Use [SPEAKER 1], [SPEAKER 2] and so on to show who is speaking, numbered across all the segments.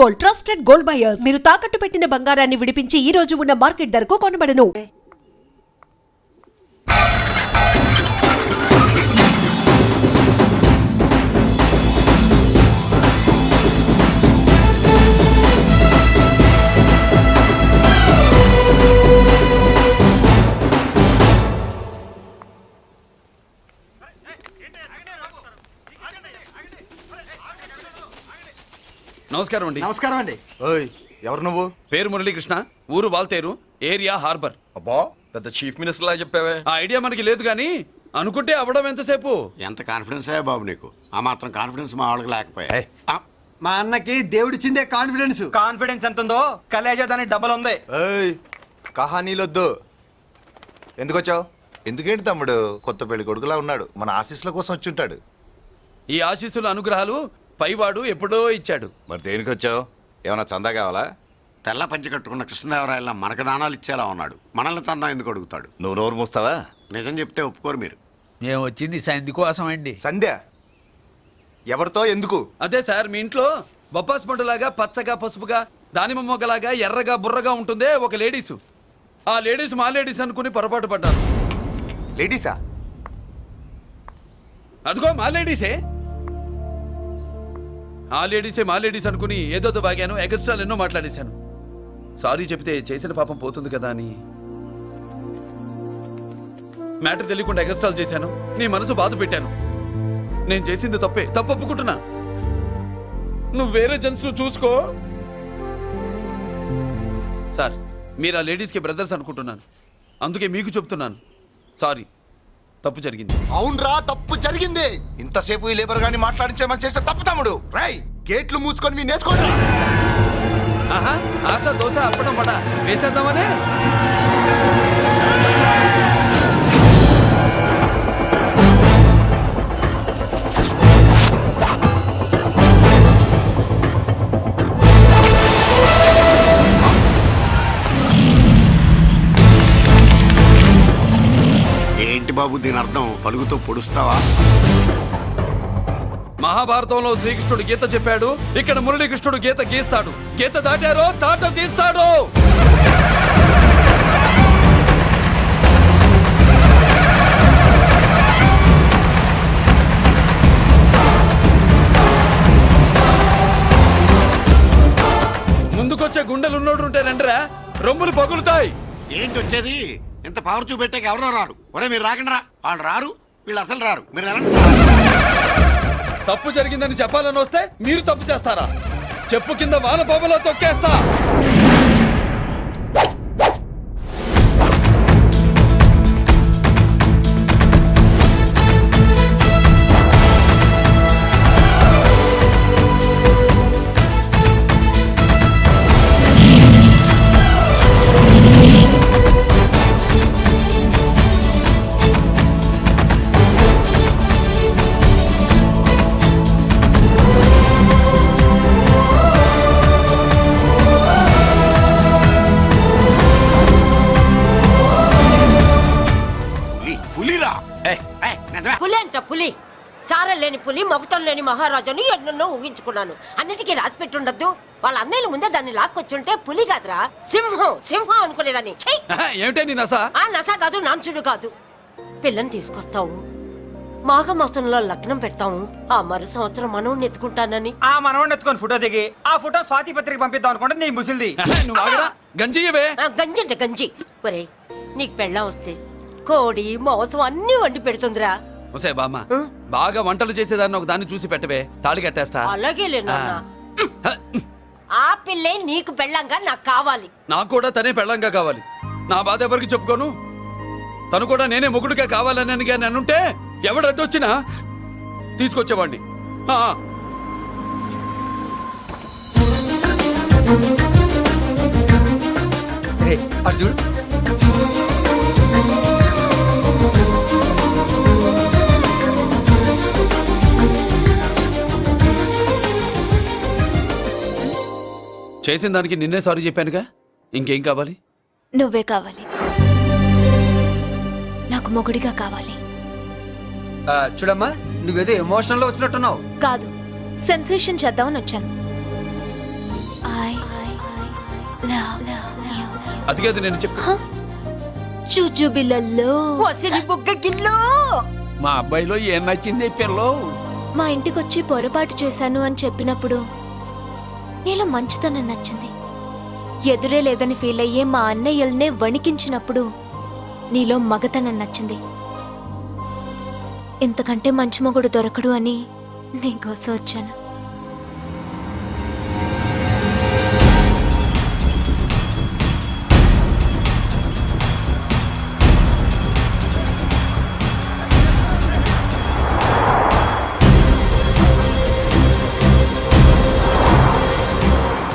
[SPEAKER 1] Gold, trusted gold buyers. మీరు తాకట్టు పెట్టిన బంగారాన్ని విడిపించి ఈ రోజు ఉన్న మార్కెట్ ధరకు కొనబడను.
[SPEAKER 2] నమస్కారం అండి.
[SPEAKER 3] నమస్కారం అండి.
[SPEAKER 4] ఓయ్ ఎవరు నువ్వు?
[SPEAKER 2] పేరు మురళీకృష్ణ, ఊరు వాల్తేరు, ఏరియా హార్బర్.
[SPEAKER 4] అబ్బా పెద్ద చీఫ్ మినిస్టర్ లా చెప్పావే.
[SPEAKER 2] ఆ ఐడియా మనకి లేదు కానీ అనుకుంటే అవ్వడం ఎంతసేపు.
[SPEAKER 5] ఎంత కాన్ఫిడెన్స్ అయ్యా బాబు నీకు? ఆ మాత్రం కాన్ఫిడెన్స్ మా వాళ్ళకి లేకపోయా?
[SPEAKER 4] ఏయ్.
[SPEAKER 3] మా అన్నకి దేవుడిచ్చిందే కాన్ఫిడెన్స్.
[SPEAKER 6] కాన్ఫిడెన్స్ ఎంత ఉందో కలేజా దానికి డబల్ ఉంది.
[SPEAKER 4] ఏయ్ కహానీలొద్దు. ఎందుకు వచ్చావు? ఎందుకేంటి తమ్ముడు కొత్త పెళ్లి కొడుకులా ఉన్నాడు, మన ఆశీస్సుల కోసం వచ్చి ఉంటాడు.
[SPEAKER 2] ఈ ఆశీస్సుల అనుగ్రహాలు పైవాడు ఎప్పుడో ఇచ్చాడు.
[SPEAKER 4] మరి దేనికి వచ్చావు? ఏమైనా చందా కావాలా?
[SPEAKER 5] తెల్ల పంచి కట్టుకున్న కృష్ణదేవరాయల మనకు దానాలు ఇచ్చేలా ఉన్నాడు, మనల్ని చందా ఎందుకు అడుగుతాడు?
[SPEAKER 4] నువ్వు నోరు మూస్తావా?
[SPEAKER 5] నిజం చెప్తే ఒప్పుకోరు మీరు.
[SPEAKER 7] మేము వచ్చింది సంధి కోసం అండి.
[SPEAKER 4] సంధ్య ఎవరితో ఎందుకు?
[SPEAKER 2] అదే సార్, మీ ఇంట్లో బొప్పాస్ పండులాగా పచ్చగా పసుపుగా దానిమ్మ మొగ్గలాగా ఎర్రగా బుర్రగా ఉంటుందే ఒక లేడీసు. ఆ లేడీస్ మా లేడీస్ అనుకుని పొరపాటు పడ్డాను.
[SPEAKER 4] లేడీసా?
[SPEAKER 2] అదిగో మా లేడీసే. ఆ లేడీసే మా లేడీస్ అనుకుని ఏదో బాగాను, ఎగస్ట్రాలు ఎన్నో మాట్లాడేశాను. సారీ చెప్తే చేసిన పాపం పోతుంది కదా అని మ్యాటర్ తెలియకుండా ఎగస్ట్రాలు చేశాను. నీ మనసు బాధ పెట్టాను. నేను చేసింది తప్పే, తప్పు ఒప్పుకుంటున్నా. నువ్వు వేరే జెంట్స్ చూసుకో. సార్, మీరు ఆ లేడీస్కి బ్రదర్స్ అనుకుంటున్నాను, అందుకే మీకు చెప్తున్నాను. సారీ, తప్పు జరిగింది.
[SPEAKER 4] అవునరా, తప్పు జరిగింది. ఇంతసేపు ఈ లేబర్ గాని మాట్లాడించేమని చేస్తే తప్పు తమ్ముడు. రై గేట్లు మూసుకొని మీ నేర్చుకోండి.
[SPEAKER 2] ఆహా, ఆశ దోశ అప్పడం పడ వేసేద్దామనే.
[SPEAKER 5] ఏంటి బాబు దీని అర్థం? పలుగుతో పొడుస్తావా?
[SPEAKER 2] మహాభారతంలో శ్రీకృష్ణుడు గీత చెప్పాడు, ఇక్కడ మురళీకృష్ణుడు గీత గీస్తాడు. గీత దాటారో తాట తీస్తాడు. ముందుకొచ్చే గుండెలున్నోడు ఉంటే రండిరా, రొమ్ములు పగులుతాయి.
[SPEAKER 5] ఏంటి వచ్చేది? ఇంత పవర్ చూపెట్టాక ఎవరో రారు. ఒరే మీరు రాకండి రా. వాళ్ళు రారు, వీళ్ళు అసలు రారు. మీరు ఎలా?
[SPEAKER 2] తప్పు జరిగిందని చెప్పాలని వస్తే మీరు తప్పు చేస్తారా? చెప్పు కింద వానపాములో తొక్కేస్తా.
[SPEAKER 8] పులి అంట పులి, చారం లేని పులి, మొగటం లేని మహారాజుని ఎన్నెన్నో ఊహించుకున్నాను. అన్నిటికీ రాసి పెట్టుండద్దు. వాళ్ళ అన్నయ్యల ముందే దాన్ని లాక్కొచ్చుంటే పులి కాదురా, సింహం సింహం అనుకునేదాన్ని.
[SPEAKER 2] ఏమిటే నీ నస?
[SPEAKER 8] ఆ నస కాదు, నాంచుడు కాదు. పిల్లని తీసుకొస్తావు, మాఘమాసంలో లగ్నం పెడతాము, ఆ మరు సంవత్సరం మనవుని ఎత్తుకుంటానని.
[SPEAKER 6] ఆ మనవాడిని ఎత్తుకొని ఫోటో దిగి ఆ ఫోటో స్వాతి పత్రిక పంపిద్దాం అనుకుంటే నీ ముసిల్ది.
[SPEAKER 2] నువ్వు ఆగరా, గంజియవే.
[SPEAKER 8] గంజి అంటే గంజి. ఒరే, నీకు పెళ్ళం వస్తే కోడి మాంసం అన్ని వండి పెడుతుందిరా.
[SPEAKER 2] ఒసే బామ్మ, బాగా వంటలు చేసేదాన్ని ఒక దాన్ని చూసి పెట్టవే, తాళి కట్టేస్తా.
[SPEAKER 8] అలాగే లేనా? ఆ పిల్లే నీకు పెళ్ళంగా నాకు కావాలి.
[SPEAKER 2] నాకు కూడా తనే పెళ్ళంగా కావాలి. నా బాధ ఎవరికి చెప్పుకోను. తను కూడా నేనే మొగుడుగా కావాలని కానీ అనుంటే ఎవడు అడ్డొచ్చినా తీసుకొచ్చేవాడిని.
[SPEAKER 3] అర్జున్
[SPEAKER 2] చేసిన దానికి నిన్నే సారీ చెప్పానుగా, ఇంకేం కావాలి?
[SPEAKER 9] నువ్వే కావాలి, నాకు మొగుడిగా కావాలి.
[SPEAKER 3] చూడమ్మా, నువ్వేదో ఎమోషనల్ లో వచ్చినట్టున్నావు.
[SPEAKER 9] కాదు, సెన్సేషన్ చేద్దామని వచ్చాను.
[SPEAKER 2] అది కాదు నేను చెప్పి
[SPEAKER 9] చుచుబిళ్ళల్లో
[SPEAKER 8] వసిలి బుగ్గ గిల్లో
[SPEAKER 7] మా అబ్బాయిలో ఏం నచ్చింది పిల్లో
[SPEAKER 9] మా ఇంటికొచ్చి పొరపాటు చేశాను అని చెప్పినప్పుడు నీలో మంచితనం నచ్చింది. ఎదురే లేదని ఫీల్ అయ్యే మా అన్నయ్యల్నే వణికించినప్పుడు నీలో మగతనం నచ్చింది. ఇంతకంటే మంచి మొగుడు దొరకడు అని నీకోసం వచ్చాను.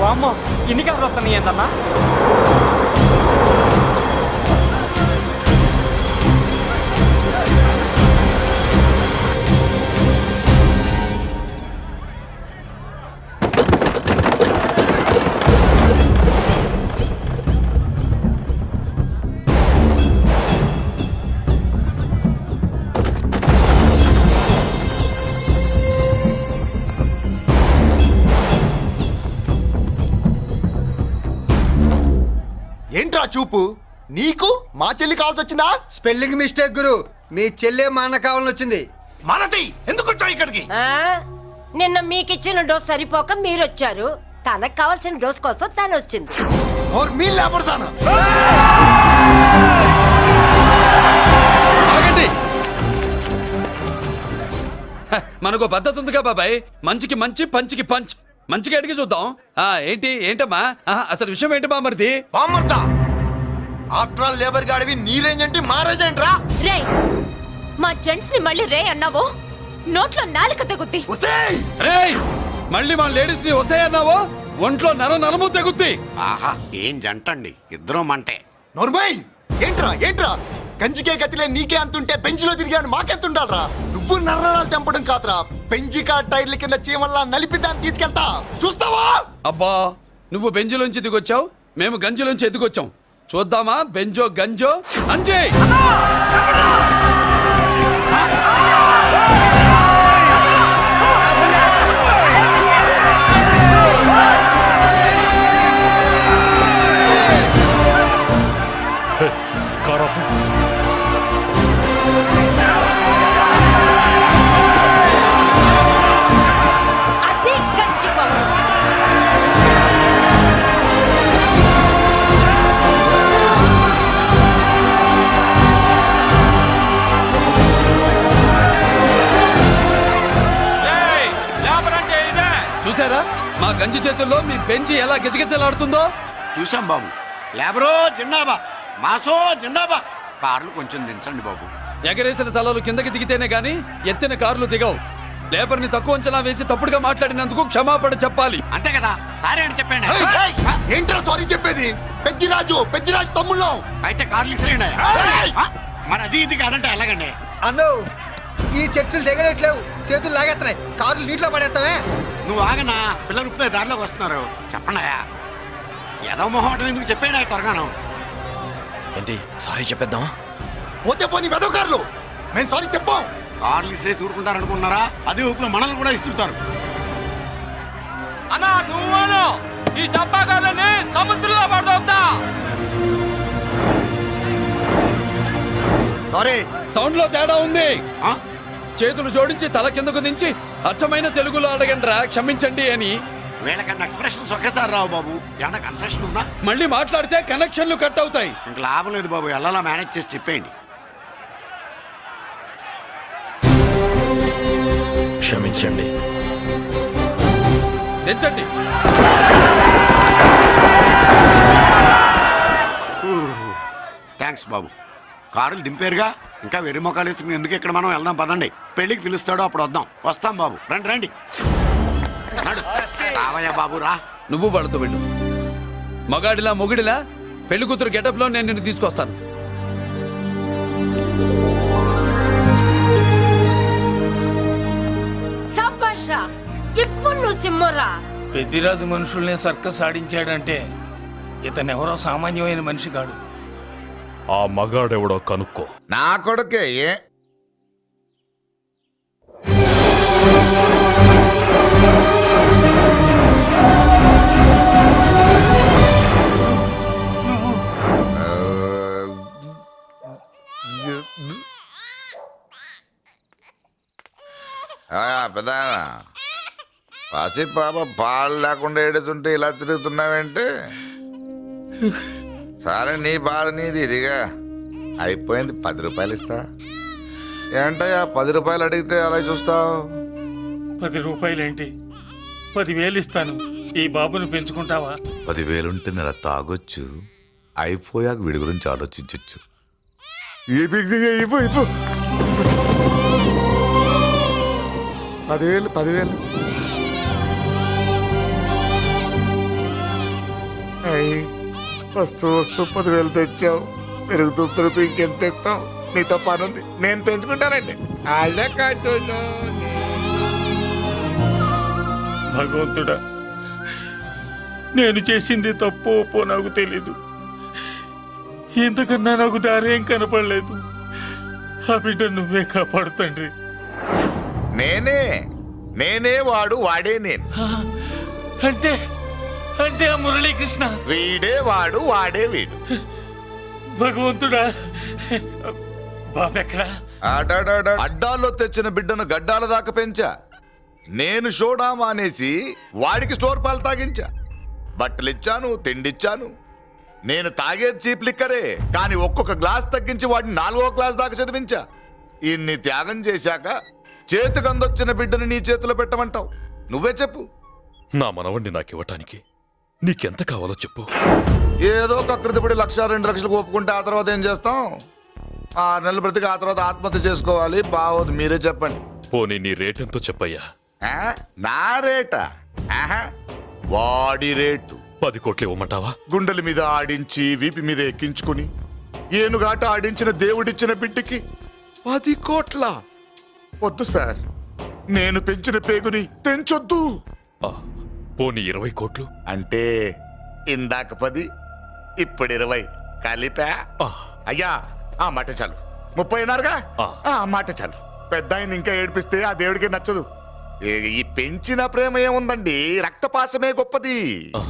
[SPEAKER 6] వామ్మో ఇన్ని కలర్ వస్తున్నాయి ఏందన్నా?
[SPEAKER 4] ఏంట్రా చూపు నీకు మా చెల్లి కావాల్సి వచ్చిందా?
[SPEAKER 3] స్పెల్లింగ్ మిస్టేక్ గురు. మీ చెల్లె మా అన్న కావాలని వచ్చింది.
[SPEAKER 5] మనది ఎందుకు వచ్చావు ఇక్కడికి?
[SPEAKER 8] ఆ? నిన్న మీకిచ్చిన డోస్ సరిపోక మీరొచ్చారు. తనకు కావాల్సిన డోస్ కోసం తను వచ్చింది.
[SPEAKER 4] మీ లేపడతాను.
[SPEAKER 2] ఆగండి. హ, మనకు పద్ధతి ఉందిగా బాబాయ్. మంచికి మంచి, పంచికి పంచ్. మంచిగా అడిగి చూద్దాం. ఏంటమ్మా అసలు విషయం ఏంటి బామర్ది?
[SPEAKER 4] బామ్మర్దా ఆఫ్టర్ ఆల్ లేబర్ గాడివి నీ రేంజ్ అంటే మా రేంజ్ ఏంట్రా?
[SPEAKER 9] రే, మా జెంట్స్ ని మళ్ళీ రే అన్నావో నోట్లో నాలుక తగుద్ది.
[SPEAKER 4] ఒసేయ్
[SPEAKER 2] రేయ్, మళ్ళీ మా లేడీస్ ని వస్తాయన్నావో ఒంట్లో నరము తెగుద్ది.
[SPEAKER 5] ఆహా ఏం జంటండి, ఇద్దరం మంటే.
[SPEAKER 4] నోర్మయ్ ఏంట్రా ఏంట్రా కంచికే గతిలే నీకే అంతుంటే బెంచ్లో తిరిగాను మాకెంతుండాలరా? నువ్వు నర్రాలు తెంపడం కాదురా, బెంజికా టైర్ల కింద చీమల్లా నలిపి దాన్ని తీసుకెళ్తా చూస్తావా?
[SPEAKER 2] అబ్బా, నువ్వు బెంజులోంచి దిగొచ్చావు, మేము గంజిలోంచి ఎదిగొచ్చాం. చూద్దామా బెంజో గంజో అంజే.
[SPEAKER 8] అది గంజి పవర్.
[SPEAKER 2] చూసారా మా గంజి చేతుల్లో మీ బెంచి ఎలా గిజగిజలాడుతుందో?
[SPEAKER 5] చూసాం బాబు. లేబరో జిందాబా, మాసో జిందాబా. కార్లు కొంచెం దించండి బాబు.
[SPEAKER 2] ఎగరేసిన తలలు కిందకి దిగితేనే గాని ఎత్తిన కార్లు దిగవు. లేబర్ ని తక్కువ అంచనా వేసి తప్పుడుగా మాట్లాడినందుకు క్షమాపణ చెప్పాలి.
[SPEAKER 5] అంతే కదా, సారీ అని చెప్పండి.
[SPEAKER 4] ఏంట్రా సారీ చెప్పేది? పెద్దిరాజు తమ్ముళ్ళు
[SPEAKER 5] అయితే కార్లు ఇసిరేయండి. మరి అది ఇది కాదంటే ఎలాగండి?
[SPEAKER 3] అన్నో ఈ చర్చలు దిగలేట్లేవు, చేతులు లాగేస్తున్నాయి, కార్లు నీటిలో పడేస్తావే.
[SPEAKER 5] నువ్వు ఆగనా, పిల్లలు ఇప్పుడే దారిలోకి వస్తున్నారు. చెప్పండాయా, ఏదో మొహం ఎందుకు చెప్పేనా త్వరగాను.
[SPEAKER 10] ఏంటి సారీ చెప్పేద్దామా?
[SPEAKER 4] పోతే పోనీ వెదవ కార్లు, మేము సారీ చెప్పాం.
[SPEAKER 5] కార్లు ఇసిరేసి ఊరుకుంటారనుకున్నారా? అదే ఊపిలో మనల్ని కూడా ఇస్తుంటారు.
[SPEAKER 6] అన్నా నువ్వు ఈ డబ్బాగాలని సముద్రంలో పడదా?
[SPEAKER 4] సారీ
[SPEAKER 2] సౌండ్ లో తేడా ఉంది.
[SPEAKER 5] ఆ?
[SPEAKER 2] చేతులు జోడించి తల కిందకు దించి అచ్చమైన తెలుగులో అడగండి రా క్షమించండి అని.
[SPEAKER 5] వీళ్ళకన్నా ఎక్స్ప్రెషన్స్ ఒకేసారి రావు బాబు. ఏమన్నా కన్సెషన్ ఉందా?
[SPEAKER 2] మళ్ళీ మాట్లాడితే కనెక్షన్లు కట్ అవుతాయి.
[SPEAKER 5] ఇంక లాభం లేదు బాబు, ఎలా మేనేజ్ చేసి చెప్పేయండి.
[SPEAKER 10] క్షమించండి.
[SPEAKER 2] దించండి.
[SPEAKER 5] థ్యాంక్స్ బాబు. కారులు దింపారుగా, ఇంకా వెర్రి మొక్కలు వేసుకుని ఎందుకు ఇక్కడ మనం వెళ్దాం పదండి. పెళ్ళికి పిలుస్తాడో అప్పుడు వద్దాం. వస్తాం బాబు, రండి రండి. రావయ్యా బాబు రా.
[SPEAKER 2] నువ్వు వాళ్ళతో వెళ్ళు. మగాడిలా మొగుడిలా పెళ్లి కూతురు గెటప్ లో నేను నిన్ను తీసుకొస్తాను.
[SPEAKER 8] సంభాష ఇప్పుడు నువ్వు సింహరా.
[SPEAKER 6] పెద్దిరాజు మనుషుల్ని సర్కస్ ఆడించాడంటే ఇతనెవరో సామాన్యమైన మనిషి కాడు.
[SPEAKER 10] ఆ మగాడెవడో కనుక్కో.
[SPEAKER 4] నా కొడుకే
[SPEAKER 11] పెదా పసి పాప పాలు లేకుండా ఏడుతుంటే ఇలా తిరుగుతున్నావేంటి? సరే నీ బాధ నీది, ఇదిగా అయిపోయింది. 10 రూపాయలు ఇస్తా. ఏంటయ్యా 10 రూపాయలు అడిగితే అలా చూస్తావు?
[SPEAKER 6] 10 రూపాయలేంటి, 10,000 ఇస్తాను. ఈ బాబుని పెంచుకుంటావా?
[SPEAKER 11] 10,000 ఉంటే నెల తాగొచ్చు, అయిపోయాక వీడి గురించి ఆలోచించచ్చు. 10,000 వస్తూ 10,000 తెచ్చావు. పెరుగుతూ ఇంకెంత తెస్తావు? నీతో పనుంది, నేను పెంచుకుంటానండి.
[SPEAKER 6] భగవంతుడా, నేను చేసింది తప్పు ఒప్పో నాకు తెలీదు. ఇంతకన్నా నాకు దారేం కనపడలేదు. ఆ బిడ్డ నువ్వే కాపాడు తండ్రి.
[SPEAKER 11] నేనే వాడు, వాడే నేను.
[SPEAKER 6] అంటే అంటే ఆ మురళీకృష్ణ
[SPEAKER 11] వీడే వాడు, వాడే వీడు.
[SPEAKER 6] భగవంతుడా, బాబెక్కడా?
[SPEAKER 11] అడ్డాల్లో తెచ్చిన బిడ్డను గడ్డాల దాకా పెంచా. నేను షోడా మానేసి వాడికి స్టోర్ పాలు తాగించా. బట్టలిచ్చాను, తిండిచ్చాను. నేను తాగేది చీప్ లిక్కరే, కానీ ఒక్కొక్క గ్లాస్ తగ్గించి వాడిని 4వ క్లాస్ దాకా చదివించా. ఇన్ని త్యాగం చేశాక చేతికి అందొచ్చిన బిడ్డను నీ చేతిలో పెట్టమంటావు? నువ్వే చెప్పు.
[SPEAKER 10] నా మనవణ్ణి నాకివ్వటానికి నీకెంత కావాలో చెప్పు.
[SPEAKER 11] ఏదో కకృతిపడి 1,00,000 2 లక్షలకు ఒప్పుకుంటే ఆ తర్వాత ఏం చేస్తాం? 6 నెలలు బ్రతికి ఆ తర్వాత ఆత్మహత్య చేసుకోవాలి. బావోదు, మీరే చెప్పండి.
[SPEAKER 10] పోనీ నీ రేటెంతో చెప్పయ్యా.
[SPEAKER 11] నా రేటా? వాడి రేటు
[SPEAKER 10] 10 కోట్లు ఇవ్వమంటావా?
[SPEAKER 11] గుండెల మీద ఆడించి వీపి మీద ఎక్కించుకుని ఏనుగాట ఆడించిన దేవుడిచ్చిన బిడ్డకి 10 కోట్ల? వద్దు సార్, నేను పెంచిన పేగుని తెంచొద్దు.
[SPEAKER 10] ఆ, పోనీ 20 కోట్లు?
[SPEAKER 11] అంటే ఇందాక 10, ఇప్పుడు 20 కలిపా?
[SPEAKER 10] ఆ.
[SPEAKER 11] అయ్యా, ఆ మాట చాలు. 30 అన్నారుగా?
[SPEAKER 10] ఆ.
[SPEAKER 11] ఆ మాట చాలు. పెద్ద ఆయన ఇంకా ఏడిపిస్తే ఆ దేవుడికి నచ్చదు. ఈ పెంచిన ప్రేమ ఏముందండి, రక్తపాసమే గొప్పది.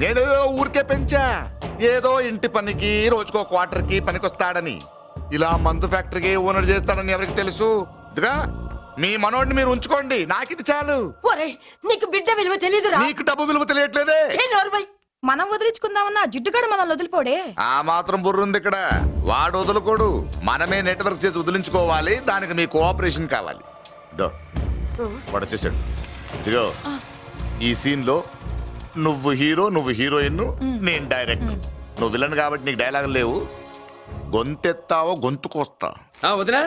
[SPEAKER 11] నేనేదో ఊరికే పెంచా, ఏదో ఇంటి పనికి రోజుకో క్వార్టర్కి పనికొస్తాడని. ఇలా మందు ఫ్యాక్టరీకి ఓనర్ చేస్తాడని ఎవరికి తెలుసు? ఇదిగా మీ మనోడిని మీరు ఉంచుకోండి, నాకిది చాలు.
[SPEAKER 8] ఒరే, నీకు బిడ్డ విలువ తెలీదురా?
[SPEAKER 11] నీకు డబ్బు విలువ తెలియట్లేదే.
[SPEAKER 8] మనం వదిలించుకుందామన్నా జిడ్డుగాడు మనం వదిలిపోడే.
[SPEAKER 11] ఆ మాత్రం బుర్రుంది ఇక్కడ. వాడు వదులుకోడు, మనమే నెట్వర్క్ చేసి వదిలించుకోవాలి. దానికి మీ కోఆపరేషన్ కావాలి. వాడు వచ్చేసాడు. ఇదిగో ఈ సీన్ లో నువ్వు హీరో, నువ్వు హీరోయిన్, నేను డైరెక్ట్. నువ్వు విలన్ కాబట్టి నీకు డైలాగ్ లేవు. గొంతెత్తావో గొంతుకొస్తా.
[SPEAKER 2] వదినా,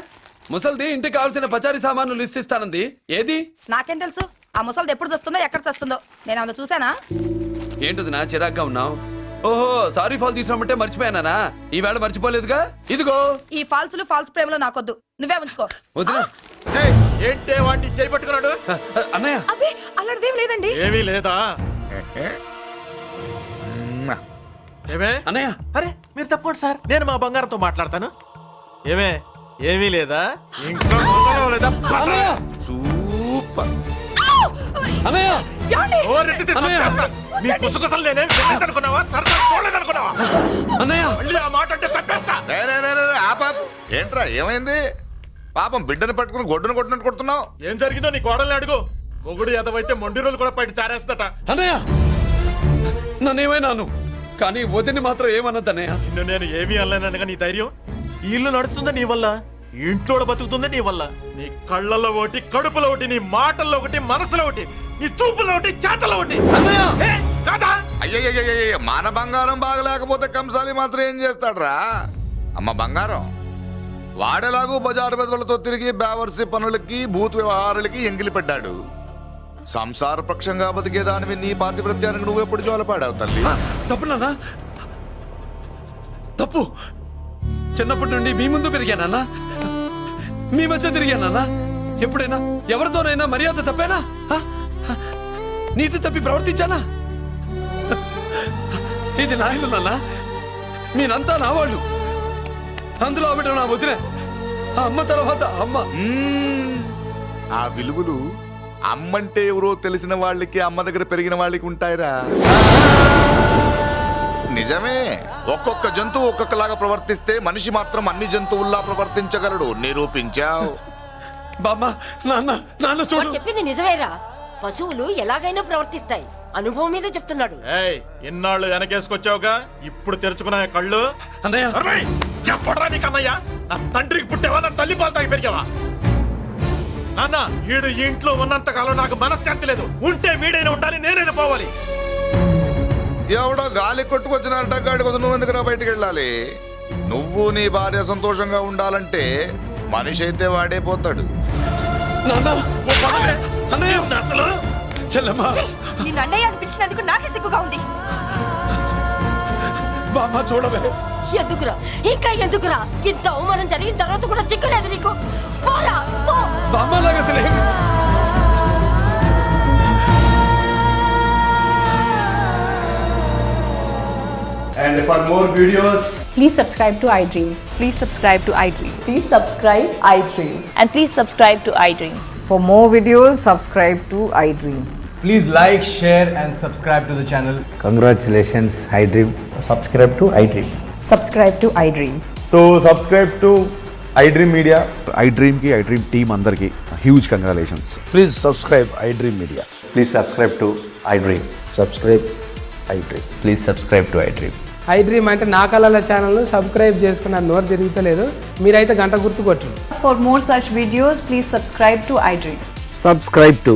[SPEAKER 2] ముసల్ది ఇంటికి కావాల్సిన పచారీ సామాన్లు లిస్ట్ ఇస్తానంది. ఏది?
[SPEAKER 8] నాకేం తెలుసు? ఆ ముసలిది ఎప్పుడు చస్తుందో ఎక్కడ చస్తుందో నేను అందులో చూసానా?
[SPEAKER 2] ఏంటది నా చిరాగ్గా ఉన్నావు? ఓహో, సారీ ఫాల్ తీసుకురామంటే మర్చిపోయానా? ఈవేళ మర్చిపోలేదుగా. ఇదిగో
[SPEAKER 8] ఈ ఫాల్స్ ప్రేమలో నాకొద్దు, నువ్వే ఉంచుకో.
[SPEAKER 2] వదినా.
[SPEAKER 6] ఏంటే వాడిని చేపట్టుకున్నాడు?
[SPEAKER 2] అన్నయ్య,
[SPEAKER 8] అబ్బే అలాంటిదేం లేదండి.
[SPEAKER 6] ఏమీ లేదా? ఏమే
[SPEAKER 2] అన్నయ్య,
[SPEAKER 6] అరే మీరు తప్పకుండా సార్, నేను మా బంగారంతో మాట్లాడతాను. ఏమే ఏమీ లేదా? ఇంకా లేదా?
[SPEAKER 11] సూపర్.
[SPEAKER 2] అన్నయ్య,
[SPEAKER 6] మీ కుసుకుసలు నేనేం అనుకున్నావా? సరసా చూడలేదనుకున్నావా?
[SPEAKER 2] అన్నయ్య,
[SPEAKER 6] మళ్ళీ ఆ మాట అంటే తప్పేస్తా.
[SPEAKER 11] ఏంట్రా ఏమైంది? పాపం బిడ్డను పట్టుకుని గొడ్డును కొట్టినట్టు కొడుతున్నావు.
[SPEAKER 6] ఏం జరిగిందో నీ కోడల్ని అడుగు. మొగుడు ఎదవైతే మొండి రోజులు కూడా బయట చారేస్తట.
[SPEAKER 2] అన్నయ్య, నన్నేమైనాను కానీ వదిని మాత్రం ఏమన్నదన్నయ్య.
[SPEAKER 6] నిన్ను నేను ఏమీ అనలేనగా నీ ధైర్యం. ఈ ఇల్లు నడుస్తుందా నీ వల్ల, ఇంట్లో బతుకుతుంది నీ వల్ల. నీ కళ్ళల్లో ఒకటి, కడుపులో ఒకటి, నీ మాటల్లో ఒకటి, మనసులో ఒకటి, నీ చూపులో ఒకటి, చేతల్లో ఒకటి. కాదా?
[SPEAKER 11] అయ్యయ్యయ్యయ్య, మన బంగారం బాగలేకపోతే కంసాలి మాత్రం ఏం చేస్తాడ్రా? అమ్మ బంగారం వాడేలాగూ బజారు బెదవులతో తిరిగి బేవర్సి పనులకి, భూత్ వ్యవహారాలకి ఎంగిలి పెట్టాడు. సంసార పక్షంగా బతికేదానివి నీ పాతివృత్యానికి నువ్వెప్పుడు జోలపాడావు తల్లి?
[SPEAKER 2] తప్పు నాన్న, తప్పు. చిన్నప్పటి నుండి మీ ముందు పెరిగానన్నా, మీ మధ్య తిరిగానన్నా. ఎప్పుడైనా ఎవరితోనైనా మర్యాద తప్పేనా? నీతి తప్పి ప్రవర్తించానా? ఇది నా ఇల్లు నాన్న, మీరంతా నా వాళ్ళు. అందులో ఆవిడ నా వదిలే, ఆ అమ్మ తర్వాత అమ్మ.
[SPEAKER 11] ఆ విలువలు అమ్మంటే ఎవరో తెలిసిన వాళ్ళకి, అమ్మ దగ్గర పెరిగిన వాళ్ళకి ఉంటాయిరా. నిజమే, ఒక్కొక్క జంతువు ఒక్కొక్కలాగా ప్రవర్తిస్తే మనిషి మాత్రం అన్ని జంతువుల్లా ప్రవర్తించగలడు. నిరూపించావు.
[SPEAKER 2] బామ్మ నాన్న నాన్న
[SPEAKER 8] వాడు
[SPEAKER 2] చూడు
[SPEAKER 8] చెప్పింది నిజమేరా. పశువులు ఎలాగైనా ప్రవర్తిస్తాయి. అనుభవం మీద చెప్తున్నాడు.
[SPEAKER 6] ఏయ్ ఇన్నాళ్ళు వెనకేసుకొచ్చావుగా, ఇప్పుడు తెరుచుకున్నా కళ్ళు.
[SPEAKER 2] అన్నయ్య
[SPEAKER 6] అరవై! ఎప్పుడురా నీకు అన్నయ్య? నా తండ్రికి పుట్టేవా, నా తల్లి పాలు తాగి పెరిగావా? నాన్న, వీడు ఈ ఇంట్లో ఉన్నంత కాలం నాకు మనశ్శాంతి లేదు. ఉంటే వీడైనా ఉండాలి, నేనైనా పోవాలి.
[SPEAKER 11] ఎవడో గాలి కొట్టుకొచ్చినారట గాడి కోసం నువ్వు ఎందుకురా బయటికి వెళ్ళాలి? నువ్వు నీ భార్య సంతోషంగా ఉండాలంటే మనిషి అయితే వాడే పోతాడు.
[SPEAKER 2] నాన్న
[SPEAKER 6] ఓ పదవే!
[SPEAKER 2] అన్నయ్య
[SPEAKER 6] నా అసలు
[SPEAKER 2] చెల్లమ్మ
[SPEAKER 9] నిన్ను అన్నయ్య అనిపించినందుకు నాకే సిగ్గుగా ఉంది.
[SPEAKER 2] బామ్మ చూడవే.
[SPEAKER 8] ఎందుకురా, ఇంకా ఎందుకురా? ఇంత అవమానం జరిగిన తర్వాత కూడా చిక్కలేదు నీకు. పోరా, పో.
[SPEAKER 2] బామ్మ లాగా అసలు
[SPEAKER 3] And for more videos,
[SPEAKER 1] Please subscribe to iDream. Please subscribe to iDream. Please subscribe iDream. And please subscribe to iDream.
[SPEAKER 12] For more videos, subscribe to iDream.
[SPEAKER 3] please like, share and subscribe to the channel.
[SPEAKER 4] Congratulations iDream.
[SPEAKER 3] Subscribe to iDream.
[SPEAKER 12] Subscribe to iDream.
[SPEAKER 3] So subscribe to iDream Media.
[SPEAKER 10] iDream team అందరికి huge congratulations.
[SPEAKER 4] Please subscribe iDream Media.
[SPEAKER 3] Please subscribe to iDream.
[SPEAKER 4] Subscribe iDream.
[SPEAKER 3] Please subscribe to iDream.
[SPEAKER 12] iDream అంటే నా కళల ఛానల్ను subscribe చేసుకున్న నోరు తిరుగుతలేదు. మీరైతే గంట గుర్తు కొట్టండి. For more such videos, please subscribe to iDream.
[SPEAKER 3] Subscribe to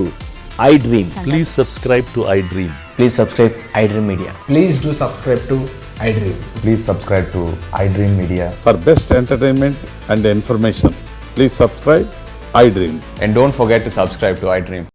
[SPEAKER 3] iDream.
[SPEAKER 10] Please subscribe to iDream.
[SPEAKER 3] Please subscribe iDream Media. Please do subscribe to iDream.
[SPEAKER 10] Please subscribe to iDream media.
[SPEAKER 11] For best entertainment and information please subscribe iDream.
[SPEAKER 10] And don't forget to subscribe to iDream.